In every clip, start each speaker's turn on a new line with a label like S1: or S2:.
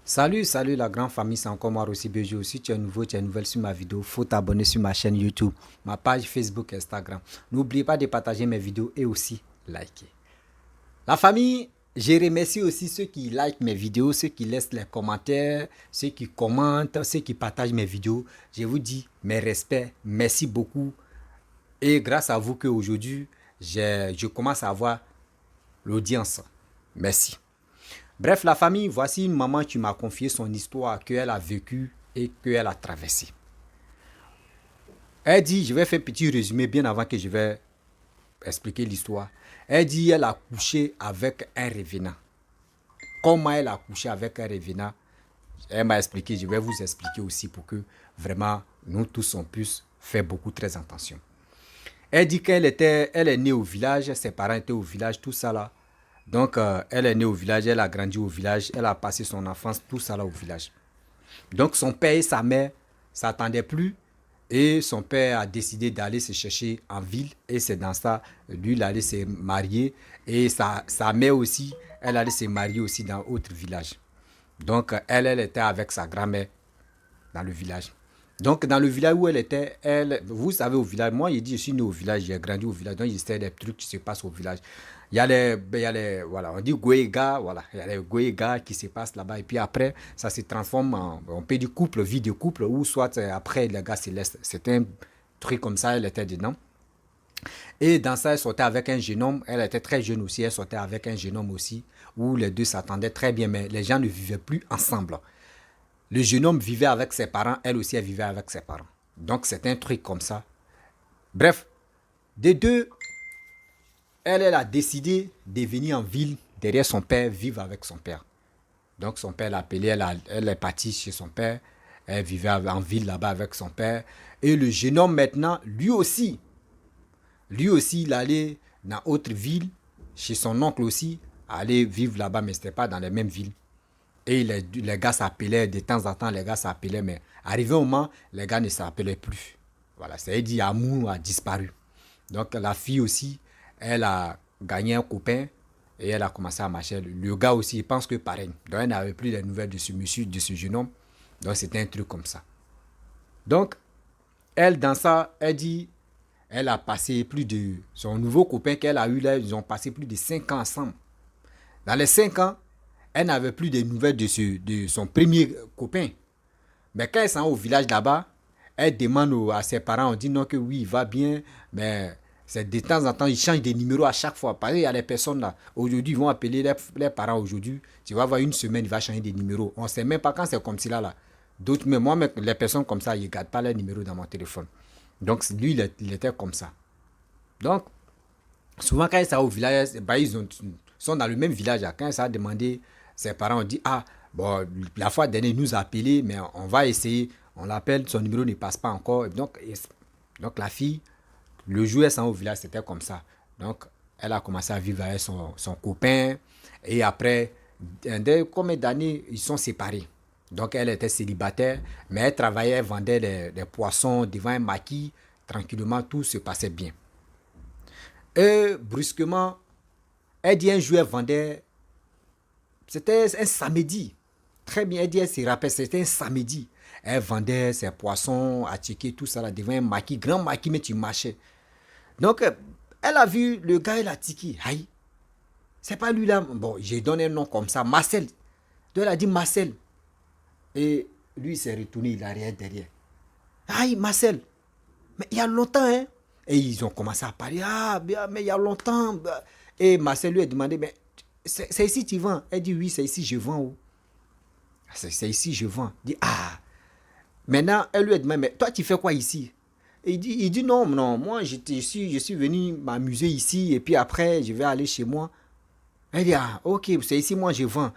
S1: Salut la grande famille, c'est encore moi aussi BG. Si tu es nouveau, tu es nouvelle sur ma vidéo, faut t'abonner sur ma chaîne YouTube, ma page Facebook, Instagram. N'oubliez pas de partager mes vidéos et aussi liker. La famille, je remercie aussi ceux qui likent mes vidéos, ceux qui laissent les commentaires, ceux qui commentent, ceux qui partagent mes vidéos. Je vous dis mes respects, merci beaucoup. Et grâce à vous qu'aujourd'hui, je commence à avoir l'audience. Merci. Bref, la famille, voici une maman qui m'a confié son histoire qu'elle a vécue et qu'elle a traversée. Elle dit, je vais faire un petit résumé bien avant que je vais expliquer l'histoire. Elle dit, elle a couché avec un revenant. Comment elle a couché avec un revenant, elle m'a expliqué, je vais vous expliquer aussi pour que vraiment nous tous on puisse faire beaucoup très attention. Elle dit elle est née au village, ses parents étaient au village, tout ça là. Donc, elle est née au village, elle a grandi au village, elle a passé son enfance, tout ça là au village. Donc, son père et sa mère ne s'attendaient plus et son père a décidé d'aller se chercher en ville et c'est dans ça, lui, il allait se marier et sa mère aussi, elle allait se marier aussi dans un autre village. Donc, elle était avec sa grand-mère dans le village. Donc, dans le village où elle était, vous savez, au village, moi, il dit, je suis né au village, j'ai grandi au village, donc il y a des trucs qui se passent au village. Voilà, on dit Goéga, voilà, il y a les Goéga qui se passent là-bas, et puis après, ça se transforme en, on peut dire couple, vie de couple, ou soit après, les gars se laissent. C'est un truc comme ça, elle était dedans. Et dans ça, elle sortait avec un jeune homme, elle était très jeune aussi, elle sortait avec un jeune homme aussi, où les deux s'attendaient très bien, mais les gens ne vivaient plus ensemble. Le jeune homme vivait avec ses parents, elle aussi, elle vivait avec ses parents. Donc, c'est un truc comme ça. Bref, des deux, elle a décidé de venir en ville derrière son père, vivre avec son père. Donc, son père l'a appelé, elle est partie chez son père. Elle vivait en ville là-bas avec son père. Et le jeune homme maintenant, lui aussi, il allait dans autre ville, chez son oncle aussi, aller vivre là-bas, mais ce n'était pas dans les mêmes villes. Et les gars s'appelaient, de temps en temps, les gars s'appelaient, mais arrivé au moment, les gars ne s'appelaient plus. Voilà, c'est-à-dire l'amour a disparu. Donc la fille aussi, elle a gagné un copain et elle a commencé à marcher. Le gars aussi, il pense que pareil. Donc elle n'avait plus les nouvelles de ce monsieur, de ce jeune homme. Donc c'était un truc comme ça. Donc, elle, dans ça, elle dit, elle a passé plus de... Son nouveau copain qu'elle a eu là, ils ont passé plus de 5 ans ensemble. Dans les 5 ans, elle n'avait plus de nouvelles de son premier copain. Mais quand elle s'en va au village là-bas, elle demande à ses parents, on dit non que oui, il va bien, mais c'est de temps en temps, ils changent de numéro à chaque fois. Parce qu'il y a des personnes là, aujourd'hui, ils vont appeler les parents aujourd'hui. Tu vas voir une semaine, il va changer de numéro. On ne sait même pas quand c'est comme ça là. D'autres, mais moi, les personnes comme ça, ils ne gardent pas les numéros dans mon téléphone. Donc, lui, il était comme ça. Donc, souvent, quand ils sont au village, bah, sont dans le même village. Quand ça a demandé, ses parents ont dit, ah, bon, la fois dernière, il nous a appelé, mais on va essayer. On l'appelle, son numéro ne passe pas encore. Donc la fille, le jour où elle s'en va au village, c'était comme ça. Donc, elle a commencé à vivre avec son copain. Et après, combien d'années, ils sont séparés. Donc, elle était célibataire, mais elle travaillait, elle vendait des poissons devant un maquis. Tranquillement, tout se passait bien. Et brusquement, elle dit un jour, elle vendait. C'était un samedi. Très bien, elle dit, elle se rappelle, c'était un samedi. Elle vendait ses poissons à ticket, tout ça là, devant un maquis, grand maquis, mais tu marchais. Donc, elle a vu le gars, elle a tiqué. Aïe, c'est pas lui là. Bon, j'ai donné un nom comme ça, Marcel. Donc, elle a dit Marcel. Et lui, il s'est retourné, il a rien derrière. Aïe, Marcel, mais il y a longtemps, hein. Et ils ont commencé à parler. Ah, bien, mais il y a longtemps. Et Marcel lui a demandé, mais c'est ici tu vends. Elle dit, oui, c'est ici je vends. Oh. C'est ici je vends. Il dit, ah. Maintenant, elle lui a demandé, mais toi, tu fais quoi ici? Et il dit non, non, moi, je suis venu m'amuser ici. Et puis après, je vais aller chez moi. Elle dit, ah, ok, c'est ici, moi, je vends.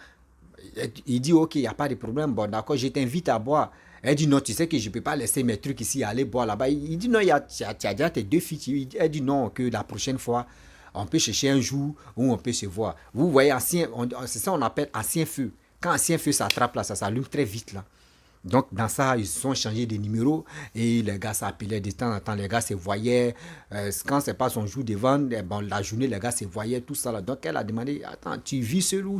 S1: Il dit, ok, il n'y a pas de problème. Bon, d'accord, je t'invite à boire. Elle dit, non, tu sais que je ne peux pas laisser mes trucs ici, aller boire là-bas. Il dit, non, tu as déjà tes deux filles. Elle dit, non, que la prochaine fois, on peut chercher un jour où on peut se voir. Vous voyez, c'est ça qu'on appelle ancien feu. Quand ancien feu s'attrape là, ça s'allume très vite là. Donc, dans ça, ils ont changé de numéro et les gars s'appelaient de temps en temps. Les gars se voyaient. Quand c'est pas son jour de vente, bon, la journée, les gars se voyaient, tout ça là. Donc, elle a demandé, attends, tu vis seul ou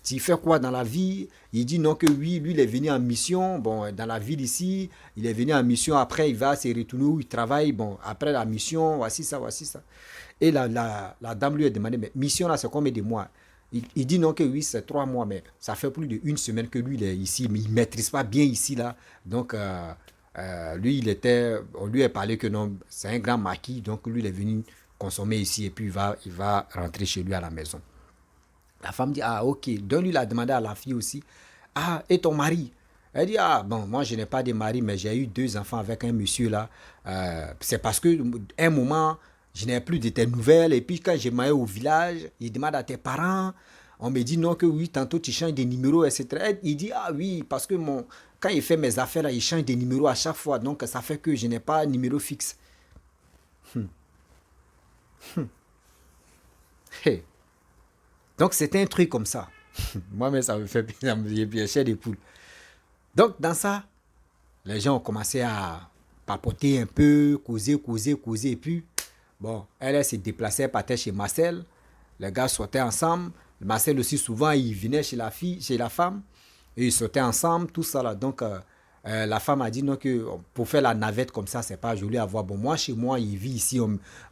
S1: tu fais quoi dans la vie? Il dit non que oui, lui il est venu en mission, bon, dans la ville ici, il est venu en mission, après il va se retourner où il travaille, bon, après la mission, voici ça, voici ça. Et la dame lui a demandé, mais mission là, c'est combien de mois? Il dit non que oui, c'est 3 mois, mais ça fait plus d'une semaine que lui il est ici, mais il ne maîtrise pas bien ici là. Donc, lui, on lui a parlé que non, c'est un grand maquis, donc lui il est venu consommer ici et puis il va rentrer chez lui à la maison. La femme dit, ah ok, donc lui il a demandé à la fille aussi, ah et ton mari? Elle dit, ah bon, moi je n'ai pas de mari, mais j'ai eu 2 enfants avec un monsieur là. C'est parce que un moment, je n'ai plus de tes nouvelles, et puis quand je m'allais au village, il demande à tes parents, on me dit non que oui, tantôt tu changes de numéro, etc. Il dit, ah oui, parce que quand il fait mes affaires là, il change de numéro à chaque fois, donc ça fait que je n'ai pas un numéro fixe. Hey. Donc c'était un truc comme ça. Moi-même, ça me fait bien cher des poules. Donc dans ça, les gens ont commencé à papoter un peu, causer, causer, causer. Et puis, bon, elle s'est déplacée, elle partait chez Marcel. Les gars sortaient ensemble. Marcel aussi, souvent, il venait chez la fille, chez la femme. Et ils sortaient ensemble, tout ça là. Donc, la femme a dit non, que pour faire la navette comme ça, c'est pas joli à voir. Bon, moi, chez moi, il vit ici.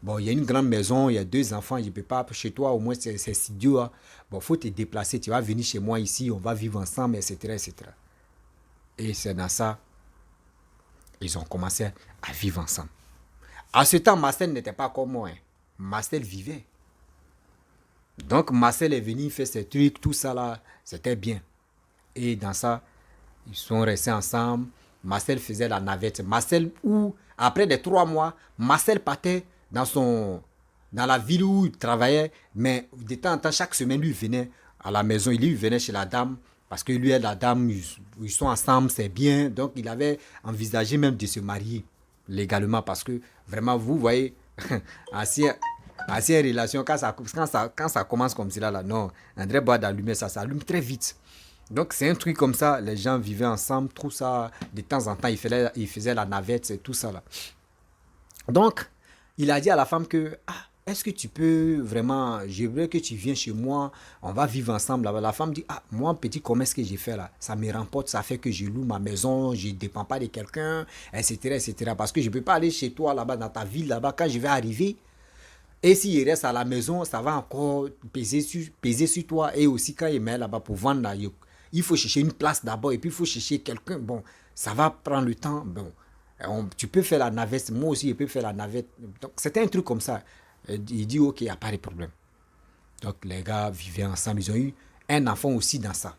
S1: Bon, il y a une grande maison, il y a 2 enfants. Je ne peux pas, chez toi, au moins, c'est si dur. Hein. Bon, il faut te déplacer. Tu vas venir chez moi ici, on va vivre ensemble, etc., etc. Et c'est dans ça, ils ont commencé à vivre ensemble. À ce temps, Marcel n'était pas comme moi. Hein. Marcel vivait. Donc, Marcel est venu, il fait ses trucs, tout ça là, c'était bien. Et dans ça, ils sont restés ensemble. Marcel faisait la navette. Marcel, après les 3 mois, Marcel partait dans la ville où il travaillait. Mais de temps en temps, chaque semaine, lui venait à la maison. Il venait chez la dame. Parce que lui et la dame, ils sont ensemble, c'est bien. Donc, il avait envisagé même de se marier légalement. Parce que vraiment, vous voyez, ancien relation, quand ça commence comme cela, là, non, André boit d'allumer, ça s'allume très vite. Donc, c'est un truc comme ça, les gens vivaient ensemble, tout ça, de temps en temps, ils faisaient la navette, c'est tout ça là. Donc, il a dit à la femme que, ah, est-ce que tu peux vraiment, je veux que tu viennes chez moi, on va vivre ensemble là-bas. La femme dit, ah, moi, petit commerce que j'ai fait là, ça me remporte, ça fait que je loue ma maison, je ne dépends pas de quelqu'un, etc., etc. Parce que je ne peux pas aller chez toi là-bas, dans ta ville là-bas, quand je vais arriver. Et s'il reste à la maison, ça va encore peser sur toi. Et aussi, quand il met là-bas pour vendre, là, il faut chercher une place d'abord. Et puis, il faut chercher quelqu'un. Bon, ça va prendre le temps. Bon, tu peux faire la navette. Moi aussi, je peux faire la navette. Donc, c'était un truc comme ça. Il dit, OK, il n'y a pas de problème. Donc, les gars vivaient ensemble. Ils ont eu un enfant aussi dans ça.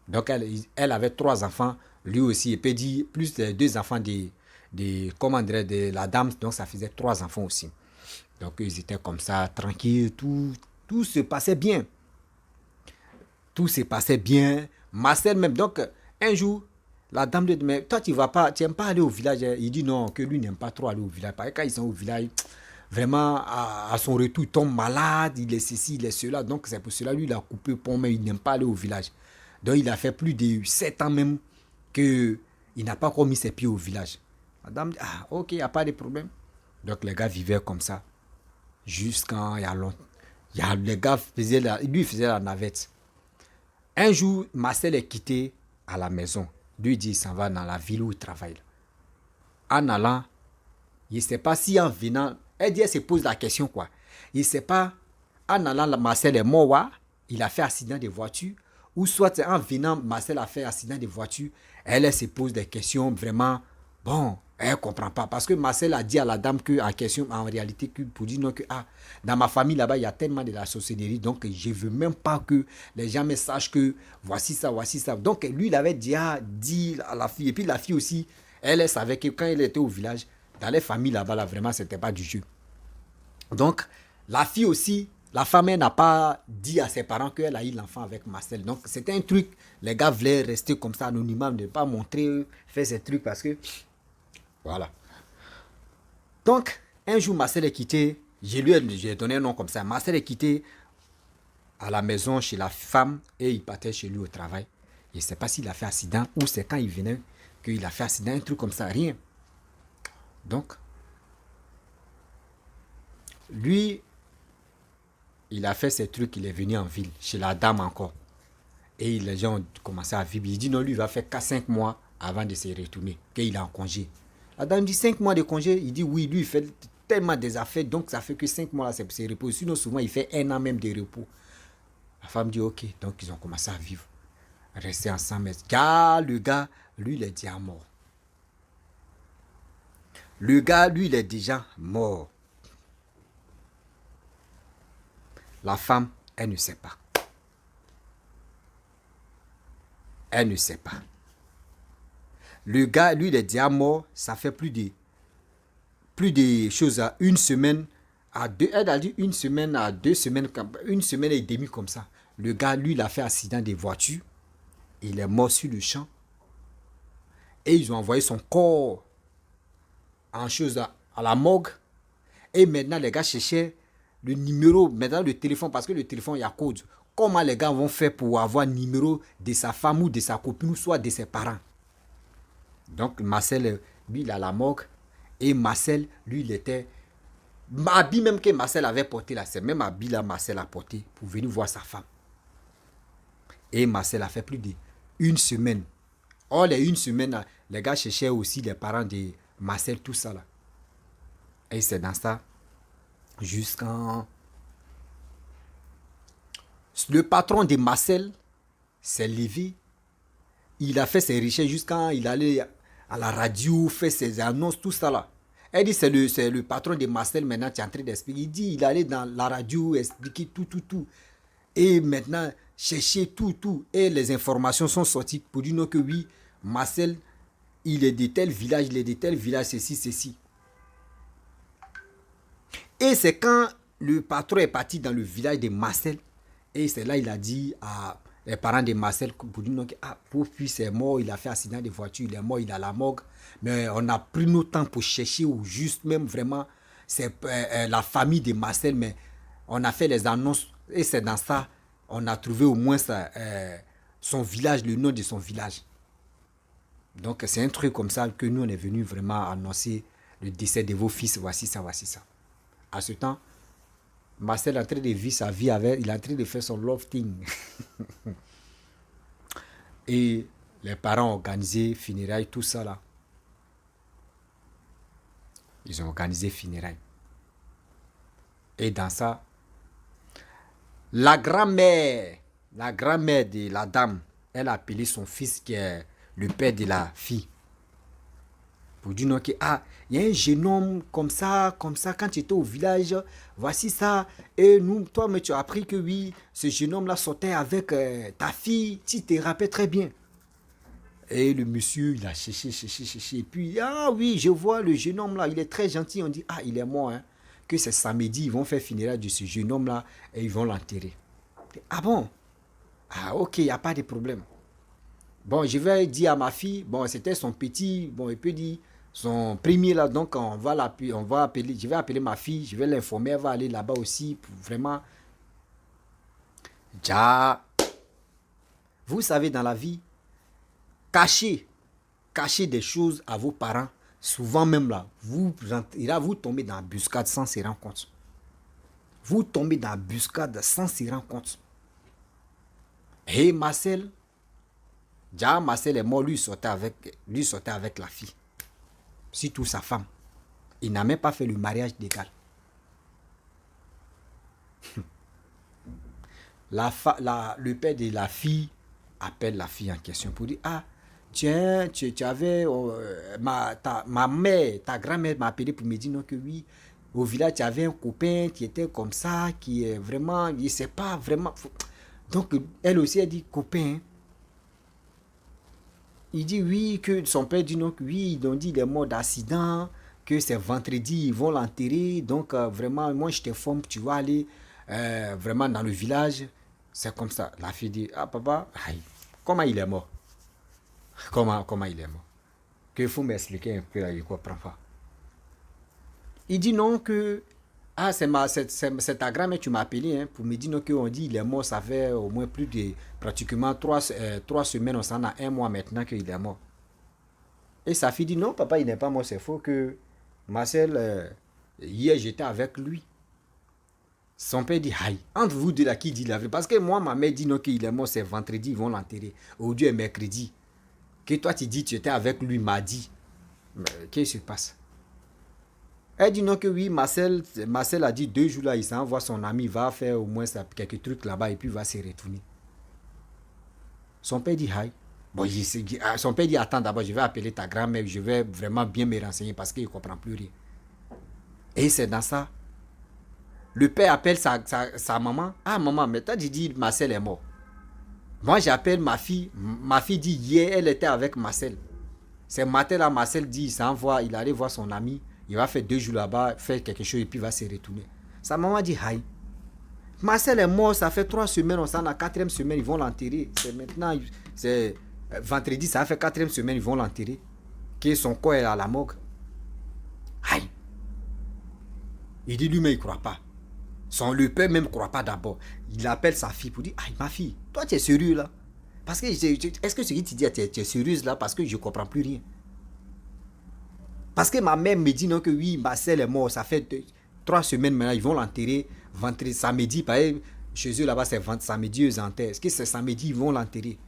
S1: Donc, elle avait 3 enfants. Lui aussi, il peut dire, plus les 2 enfants de la dame. Donc, ça faisait 3 enfants aussi. Donc, ils étaient comme ça, tranquilles, tout se passait bien. Tout se passait bien. Marcel même, donc, un jour, la dame lui dit, mais toi, tu n'aimes pas aller au village. Il dit non, que lui n'aime pas trop aller au village. Parce que quand ils sont au village, vraiment, à son retour, il tombe malade, il est ceci, il est cela. Donc, c'est pour cela, lui, il a coupé pont, mais il n'aime pas aller au village. Donc, il a fait plus de 7 ans même qu'il n'a pas encore mis ses pieds au village. La dame dit, ah, ok, il n'y a pas de problème. Donc, les gars vivaient comme ça. Jusqu'à il y a longtemps. Les gars lui faisait la navette. Un jour, Marcel est quitté à la maison. Lui dit, il s'en va dans la ville où il travaille. En allant, il ne sait pas si en venant, elle se pose la question quoi. Il ne sait pas, en allant, Marcel est mort, il a fait accident de voiture, ou soit en venant, Marcel a fait accident de voiture. Elle se pose des questions vraiment, bon, elle ne comprend pas. Parce que Marcel a dit à la dame qu'en question, en réalité, pour dire non, que dans ma famille là-bas, il y a tellement de la sorcellerie, donc je ne veux même pas que les gens me sachent que voici ça, voici ça. Donc lui, il avait déjà dit à la fille, et puis la fille aussi, elle savait que quand elle était au village, dans les familles là-bas, là, vraiment, ce n'était pas du jeu. Donc, la fille aussi, la femme, elle n'a pas dit à ses parents qu'elle a eu l'enfant avec Marcel. Donc, c'était un truc, les gars voulaient rester comme ça, anonymement, ne pas montrer, faire ces trucs parce que, voilà. Donc, un jour, Marcel est quitté, j'ai donné un nom comme ça, Marcel est quitté à la maison chez la femme et il partait chez lui au travail. Je ne sais pas s'il a fait accident ou c'est quand il venait qu'il a fait accident, un truc comme ça, rien. Donc, lui, il a fait ses trucs, il est venu en ville, chez la dame encore. Et les gens ont commencé à vivre. Il dit non, lui, il va faire 5 mois avant de se retourner, qu'il est en congé. La dame dit 5 mois de congé. Il dit oui, lui, il fait tellement des affaires, donc ça fait que 5 mois là, c'est repos. Sinon, souvent, il fait 1 an même de repos. La femme dit ok, donc ils ont commencé à vivre, à rester ensemble. Mais le gars, lui, il est déjà mort. Le gars, lui, il est déjà mort. La femme, elle ne sait pas. Elle ne sait pas. Le gars, lui, il est déjà mort. Ça fait plus de choses à 1 semaine, à 2. Elle a dit 1 semaine à 2 semaines, 1 semaine et demie comme ça. Le gars, lui, il a fait accident de voiture. Il est mort sur le champ. Et ils ont envoyé son corps en chose à la morgue. Et maintenant, les gars cherchaient le numéro, maintenant le téléphone, parce que le téléphone, il y a code. Comment les gars vont faire pour avoir le numéro de sa femme ou de sa copine ou soit de ses parents? Donc, Marcel, lui, il a la morgue. Et Marcel, lui, il était... Habit même que Marcel avait porté là, c'est même habit là Marcel a porté pour venir voir sa femme. Et Marcel a fait plus d'1 semaine. Or, les 1 semaine, là, les gars cherchaient aussi les parents de Marcel, tout ça là. Et c'est dans ça, jusqu'en... Le patron de Marcel s'est levé. Il a fait ses recherches jusqu'à... Il allait à la radio, fait ses annonces, tout ça là. Elle dit, c'est le patron de Marcel maintenant, tu es en train d'expliquer. Il dit, il allait dans la radio expliquer tout. Et maintenant, chercher tout. Et les informations sont sorties pour dire non que oui, Marcel, il est de tel village, ceci. Et c'est quand le patron est parti dans le village de Marcel, et c'est là il a dit à les parents de Marcel, pour dire non, que pauvre fils est mort, il a fait accident de voiture, il est mort, il est à la morgue. Mais on a pris notre temps pour chercher, ou juste même vraiment, c'est la famille de Marcel, mais on a fait les annonces, et c'est dans ça, on a trouvé au moins son village, le nom de son village. Donc c'est un truc comme ça que nous on est venu vraiment annoncer le décès de vos fils, voici ça. À ce temps, Marcel est en train de vivre sa vie avec, il est en train de faire son love thing. Et les parents ont organisé funérailles, tout ça là. Ils ont organisé funérailles. Et dans ça, la grand-mère de la dame, elle a appelé son fils qui est le père de la fille. Pour dire non, que, il y a un jeune homme comme ça, quand tu étais au village, voici ça. Et nous, toi, mais tu as appris que oui, ce jeune homme-là sortait avec ta fille, tu te rappelles très bien. Et le monsieur, il a cherché. Et puis, oui, je vois le jeune homme-là, il est très gentil. On dit, il est mort, hein. Que c'est samedi, ils vont faire funérailles de ce jeune homme-là et ils vont l'enterrer. Ah bon? Ok, il n'y a pas de problème. Bon, je vais dire à ma fille, bon, c'était son petit, bon, il peut dire, son premier là, donc je vais appeler ma fille, je vais l'informer, elle va aller là-bas aussi pour vraiment. Ja, vous savez, dans la vie, cacher des choses à vos parents, souvent même là, vous tombez dans la buscade sans se rendre compte. Vous tombez dans la buscade sans se rendre compte. Et Marcel est mort, lui sortait avec la fille. Surtout sa femme. Il n'a même pas fait le mariage légal. Le père de la fille appelle la fille en question pour dire, tiens, tu avais ma mère, ta grand-mère m'a appelé pour me dire non, que oui, au village tu avais un copain qui était comme ça, qui est vraiment, il ne sait pas vraiment. Donc elle aussi elle dit copain. Il dit oui, que son père dit non, que oui, ils ont dit il est mort d'accident, que c'est vendredi, ils vont l'enterrer. Donc vraiment, moi je t'informe, tu vas aller vraiment dans le village. C'est comme ça. La fille dit, papa, comment il est mort? Comment il est mort? Qu'il faut m'expliquer un peu, là, je ne comprends pas. Il dit non, que c'est ta grand-mère, tu m'as appelé pour me dire non, qu'on dit il est mort, ça fait au moins plus de pratiquement 3 semaines, on s'en a 1 mois maintenant qu'il est mort. Et sa fille dit non, papa, il n'est pas mort, c'est faux que Marcel, hier j'étais avec lui. Son père dit, aïe, entre vous deux là, qui dit la vraie? Parce que moi, ma mère dit non, qu'il est mort, c'est vendredi, ils vont l'enterrer. Aujourd'hui est mercredi. Que toi, tu dis, tu étais avec lui mardi. Mais qu'est-ce qui se passe? Elle dit non, que oui, Marcel a dit 2 jours là, il s'envoie son ami, il va faire au moins quelques trucs là-bas et puis il va se retourner. Son père dit, aïe. Bon, son père dit, attends d'abord, je vais appeler ta grand-mère, je vais vraiment bien me renseigner parce qu'il ne comprend plus rien. Et c'est dans ça. Le père appelle sa maman. Ah, maman, mais toi, tu dis, Marcel est mort. Moi, j'appelle ma fille. Ma fille dit, hier, elle était avec Marcel. C'est matin là, Marcel dit, il s'envoie, il allait voir son ami. Il va faire 2 jours là-bas, faire quelque chose et puis il va se retourner. Sa maman dit, aïe. Marcel est mort, ça fait 3 semaines, on s'en a 4e semaine, ils vont l'enterrer. C'est maintenant, c'est vendredi, ça fait 4e semaine, ils vont l'enterrer. Que son corps est à la morgue. Aïe. Il dit lui-même, il ne croit pas. Le père même ne croit pas d'abord. Il appelle sa fille pour dire, aïe, ma fille, toi tu es sérieux là? Parce que, est-ce que ce que tu dis, tu es sérieuse là? Parce que je ne comprends plus rien. Parce que ma mère me dit non que oui, Marcel est mort, ça fait 3 semaines maintenant, ils vont l'enterrer vendredi, samedi, parce que chez eux là-bas c'est samedi, eux enterrent. Est-ce que c'est samedi, ils vont l'enterrer?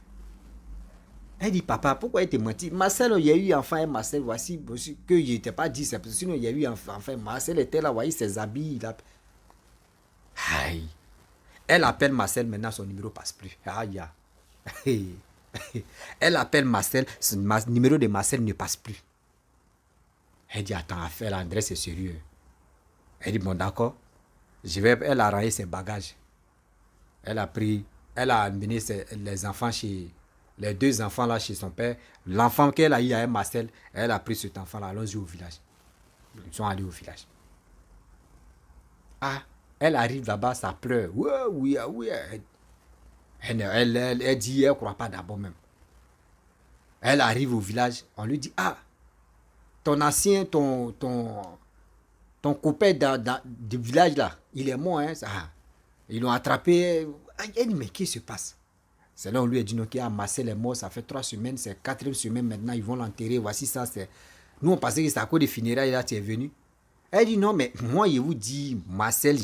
S1: Elle dit, papa, pourquoi il te menti? Marcel, il y a eu enfant, Marcel, voici, que je n'étais pas dit, sinon il y a eu enfant, Marcel était là, voyez ses habits, il a... Aïe. Elle appelle Marcel, maintenant son numéro passe plus. Aïe. Elle appelle Marcel, le numéro de Marcel ne passe plus. Elle dit, attends, affaire, André, c'est sérieux. Elle dit, bon, d'accord. Elle a rayé ses bagages. Elle a amené les enfants les 2 enfants là chez son père. L'enfant qu'elle a eu avec Marcel, elle a pris cet enfant là, allons-y au village. Ils sont allés au village. Ah, elle arrive là-bas, ça pleure. Oui. Elle dit, elle ne croit pas d'abord même. Elle arrive au village, on lui dit, ah, ton ancien, ton copain du village là, il est mort, hein, ça. Ils l'ont attrapé. Elle dit, mais qu'est-ce qui se passe? C'est là où on lui a dit, non, Marcel est mort, ça fait 3 semaines, c'est 4e semaine maintenant, ils vont l'enterrer, voici ça, c'est... Nous, on pensait que c'est à cause des funérailles, là, tu es venu. Elle dit, non, mais moi, je vous dis, Marcel,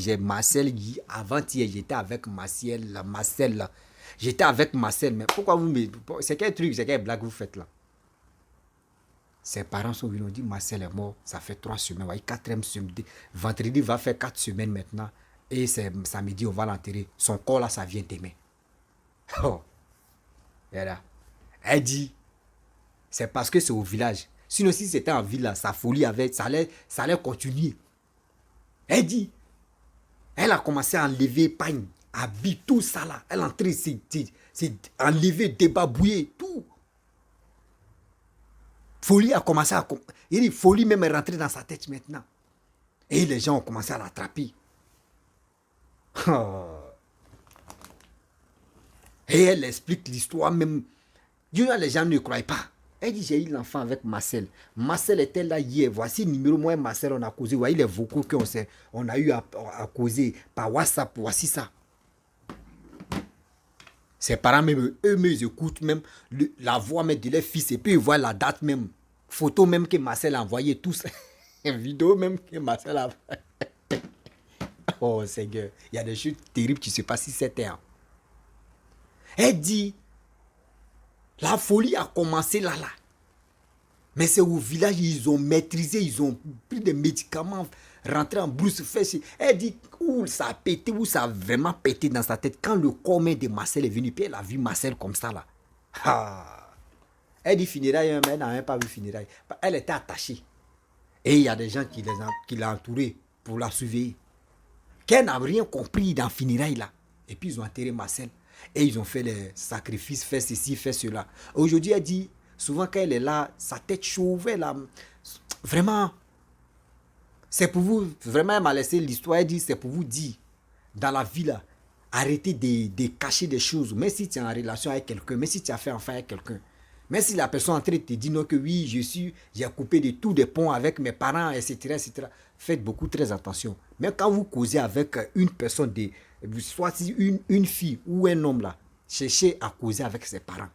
S1: avant-hier, j'étais avec Marcel, là. J'étais avec Marcel, mais pourquoi vous me... C'est quel truc, c'est quelle blague vous faites là? Ses parents sont venus, on dit, Marcel est mort, ça fait 3 semaines, voyez, 4e semaine, vendredi va faire 4 semaines maintenant, et c'est samedi, on va l'enterrer. Son corps là, ça vient demain. Oh, elle dit, c'est parce que c'est au village. Sinon, si c'était en ville, là, sa folie ça allait continuer. Elle dit, elle a commencé à enlever pagne, habits, tout ça là. Elle est entrée, c'est enlever, débabouiller, tout. Folie a commencé à... Il dit, folie même est rentrée dans sa tête maintenant. Et les gens ont commencé à l'attraper. Oh. Et elle explique l'histoire même. Les gens ne croient pas. Elle dit, j'ai eu l'enfant avec Marcel. Marcel était là hier. Voici le numéro, moi et Marcel, on a causé. Voyez les vocaux qu'on a eu à causer par WhatsApp. Voici ça. Ses parents, même, eux-mêmes, ils écoutent même la voix même de leur fils. Et puis, ils voient la date même. Photo même que Marcel a envoyé. Tous. Vidéo même que Marcel a envoyé. Oh, Seigneur. Il y a des choses terribles qui se passent ici, c'était. Elle dit, la folie a commencé là. Mais c'est au village, ils ont maîtrisé, ils ont pris des médicaments, rentré en brousse, fait. Elle dit, où ça a pété, où ça a vraiment pété dans sa tête. Quand le corps de Marcel est venu, puis elle a vu Marcel comme ça là. Ah. Elle dit funérailles, mais elle n'a même pas vu funérailles. Elle était attachée. Et il y a des gens qui l'ont entourée pour la surveiller. Qu'elle n'a rien compris dans funérailles là. Et puis ils ont enterré Marcel. Et ils ont fait les sacrifices, fait ceci, fait cela. Aujourd'hui, elle dit, souvent quand elle est là, sa tête chauve, là, vraiment, c'est pour vous, vraiment, elle m'a laissé l'histoire, elle dit, c'est pour vous dire, dans la vie là, arrêtez de cacher des choses, même si tu es en relation avec quelqu'un, même si tu as fait enfant avec quelqu'un, même si la personne en train de te dire non que oui, j'ai coupé de tous des ponts avec mes parents, etc. Faites beaucoup très attention. Mais quand vous causez avec une personne, soit une fille ou un homme là, cherchez à causer avec ses parents.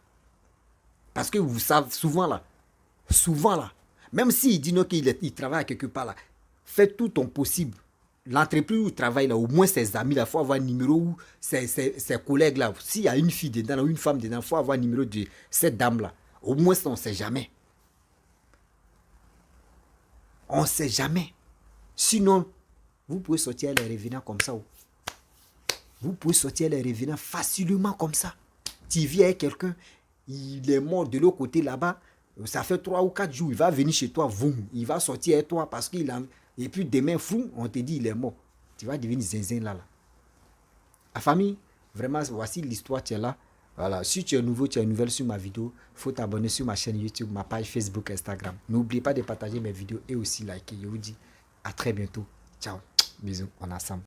S1: Parce que vous savez, souvent là, même s'il dit non qu'il travaille quelque part là, fais tout ton possible l'entreprise où il travaille, là, au moins ses amis, il faut avoir un numéro où ses collègues, là, s'il y a une fille dedans ou une femme dedans, il faut avoir un numéro de cette dame-là. Au moins, on ne sait jamais. On ne sait jamais. Sinon, vous pouvez sortir les revenants comme ça. Vous pouvez sortir les revenants facilement comme ça. Tu viens avec quelqu'un, il est mort de l'autre côté là-bas, ça fait 3 ou 4 jours, il va venir chez toi, il va sortir avec toi parce qu'il a... Et puis demain, fou, on te dit il est mort. Tu vas devenir zinzin là. La famille, vraiment, voici l'histoire, tu es là. Voilà, si tu es nouveau, tu es nouvelle sur ma vidéo, il faut t'abonner sur ma chaîne YouTube, ma page Facebook, Instagram. N'oubliez pas de partager mes vidéos et aussi liker. Je vous dis à très bientôt. Ciao. Bisous, on est ensemble.